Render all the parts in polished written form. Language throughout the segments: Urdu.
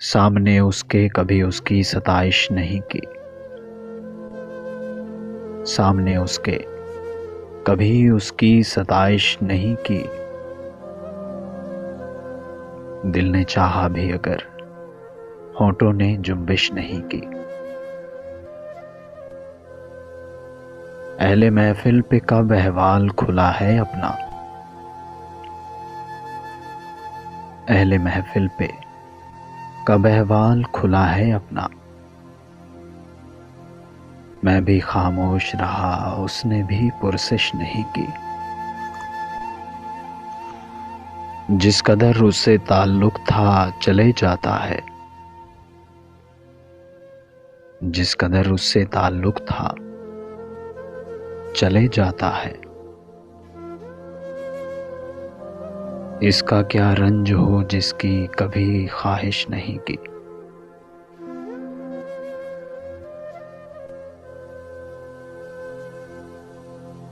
سامنے اس کے کبھی اس کی ستائش نہیں کی، سامنے اس کے کبھی اس کی ستائش نہیں کی، دل نے چاہا بھی اگر ہونٹوں نے جنبش نہیں کی۔ اہل محفل پہ کب احوال کھلا ہے اپنا، اہل محفل پہ کب احوال کھلا ہے اپنا، میں بھی خاموش رہا اس نے بھی پرسش نہیں کی۔ جس قدر اس سے تعلق تھا چلے جاتا ہے، جس قدر اس سے تعلق تھا چلے جاتا ہے، اس کا کیا رنج ہو جس کی کبھی خواہش نہیں کی۔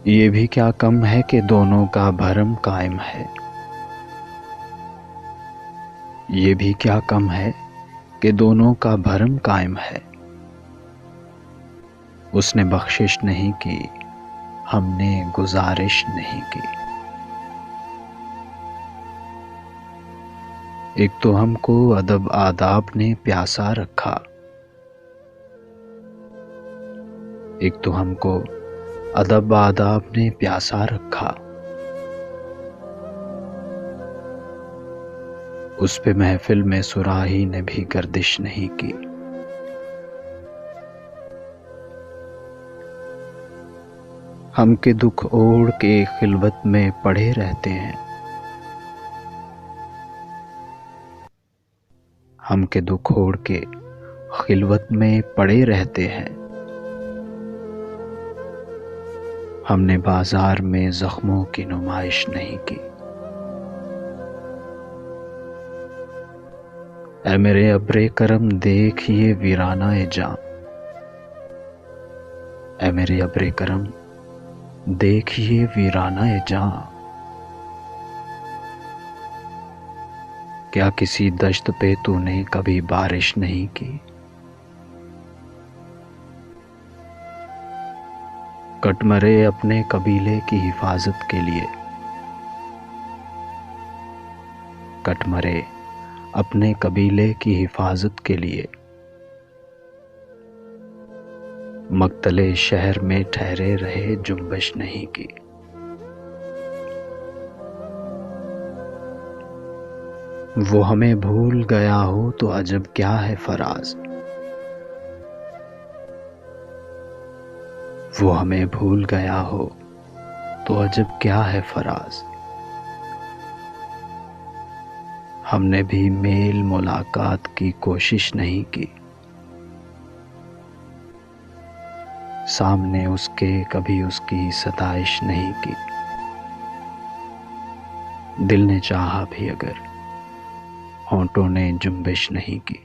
یہ بھی کیا کم ہے کہ دونوں کا بھرم قائم ہے، یہ بھی کیا کم ہے کہ دونوں کا بھرم قائم ہے، اس نے بخشش نہیں کی، ہم نے گزارش نہیں کی۔ ایک تو ہم کو ادب آداب نے پیاسا رکھا، ایک تو ہم کو ادب آداب نے پیاسا رکھا، اس پہ محفل میں صراحی نے بھی گردش نہیں کی۔ ہم کے دکھ اوڑھ کے خلوت میں پڑے رہتے ہیں، ہم کے دکھ اوڑھ کے خلوت میں پڑے رہتے ہیں، ہم نے بازار میں زخموں کی نمائش نہیں کی۔ اے میرے ابر کرم دیکھ یہ ویرانہ جاں، اے میرے ابر کرم دیکھ یہ ویرانہ جاں، کیا کسی دشت پہ تو نے کبھی بارش نہیں کی۔ کٹ مرے اپنے قبیلے کی حفاظت کے لیے، کٹ مرے اپنے قبیلے کی حفاظت کے لیے، مقتل شہر میں ٹھہرے رہے جنبش نہیں کی۔ وہ ہمیں بھول گیا ہو تو عجب کیا ہے فراز، وہ ہمیں بھول گیا ہو تو عجب کیا ہے فراز، ہم نے بھی میل ملاقات کی کوشش نہیں کی، سامنے اس کے کبھی اس کی ستائش نہیں کی، دل نے چاہا بھی اگر ہونٹوں نے جنبش نہیں کی۔